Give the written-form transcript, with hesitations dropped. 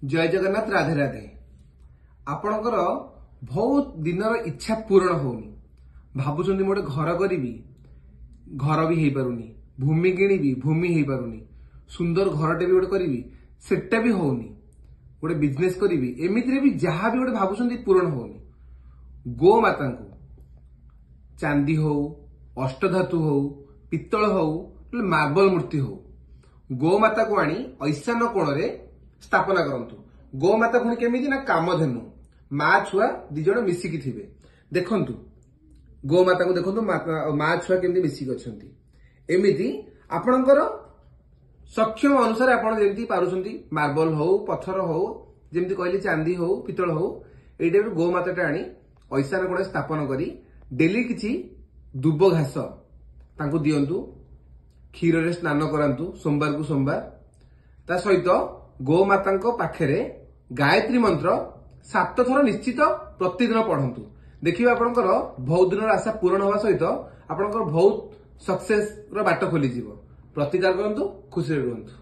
जय जगन्नाथ राधे राधे। आपणकर बहुत दिनर इच्छा पूर्ण होनी भावुं गोटे घर करी घर भी हो पारुनी, भूमि किणी भूमि हो पारुनी, सुंदर घरटे भी गोटे करी सेटा भी होनी, गोटे बिजनेस करी एमती भी जहाँ भी गोटे भावुं पूर्ण होनी। गो माता को चांदी हो, अष्टधातु हो, पित्तल हो, मार्बल मूर्ति हो, गो माता को आनी ऐशान कोण रे स्थापना करंतु। गो माता पुणी केमिति ना कामधेनु माँ छुआ दी जण मिसिकी थिबे। देखंतु गो माता को देखंतु माँ छुआ केमिति मिसिकी अछंती। एमिति आपणकर सक्षम अनुसार आपण जेमति पारुछंती मार्बल हो, पत्थर हो, जेमति कहली चांदी हो, पित्तल हो, एई टाइप गो माताटा आनी ऐशान कोण स्थापन करी डेली किछि दुब घास तांको दियंतु, क्षीर रे स्नान करंतु सोमवार को सोमवार। ता सहित गो माता पाखरे गायत्री मंत्र 7 थर निश्चित प्रतिदिन पढ़ंतु। देखिए आपनकर बहुत दिन आशा पूर्ण होवा सहित आपनकर बहुत सक्सेस रो बाट खोली जीवो। प्रतिकार करंतु, खुशी रहंतु।